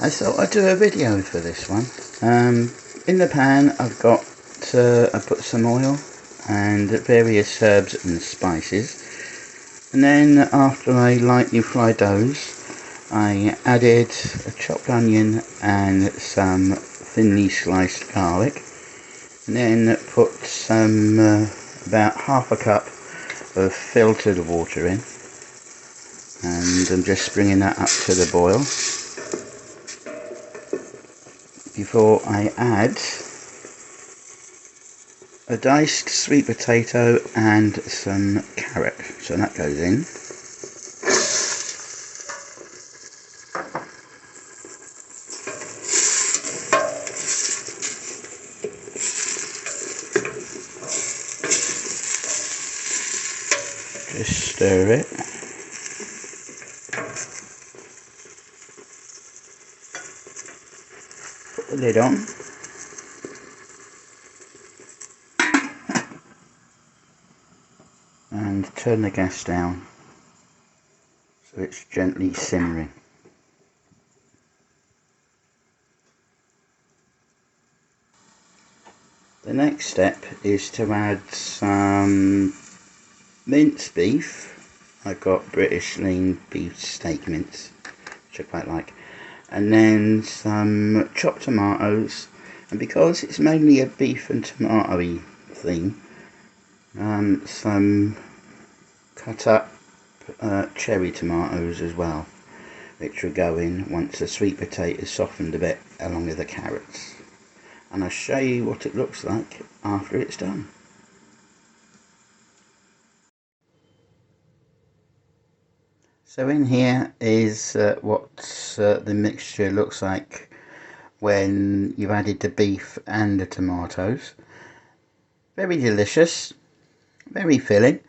I thought I'd do a video for this one. In the pan I've got, I put some oil and various herbs and spices, and then after I lightly fried those I added a chopped onion and some thinly sliced garlic, and then put some about half a cup of filtered water in, and I'm just bringing that up to the boil before I add a diced sweet potato and some carrot. So that goes in. Just stir it. Put the lid on. And turn the gas down so it's gently simmering. The next step is to add some minced beef. I've got British lean beef steak mince, which I quite like, and then some chopped tomatoes, and because it's mainly a beef and tomato-y thing, some cut up cherry tomatoes as well, which will go in once the sweet potato is softened a bit, along with the carrots. And I'll show you what it looks like after it's done. So in here is what the mixture looks like when you've added the beef and the tomatoes. Very delicious, very filling,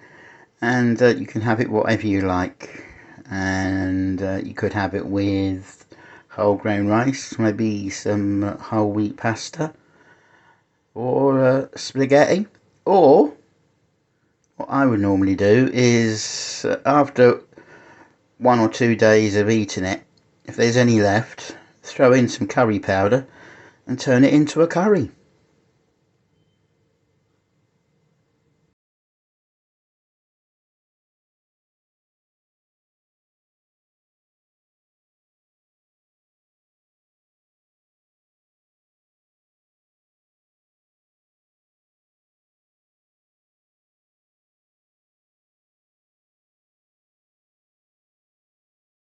and you can have it whatever you like. And you could have it with whole grain rice, maybe some whole wheat pasta, or spaghetti. Or what I would normally do is, after 1 or 2 days of eating it, if there's any left, throw in some curry powder and turn it into a curry.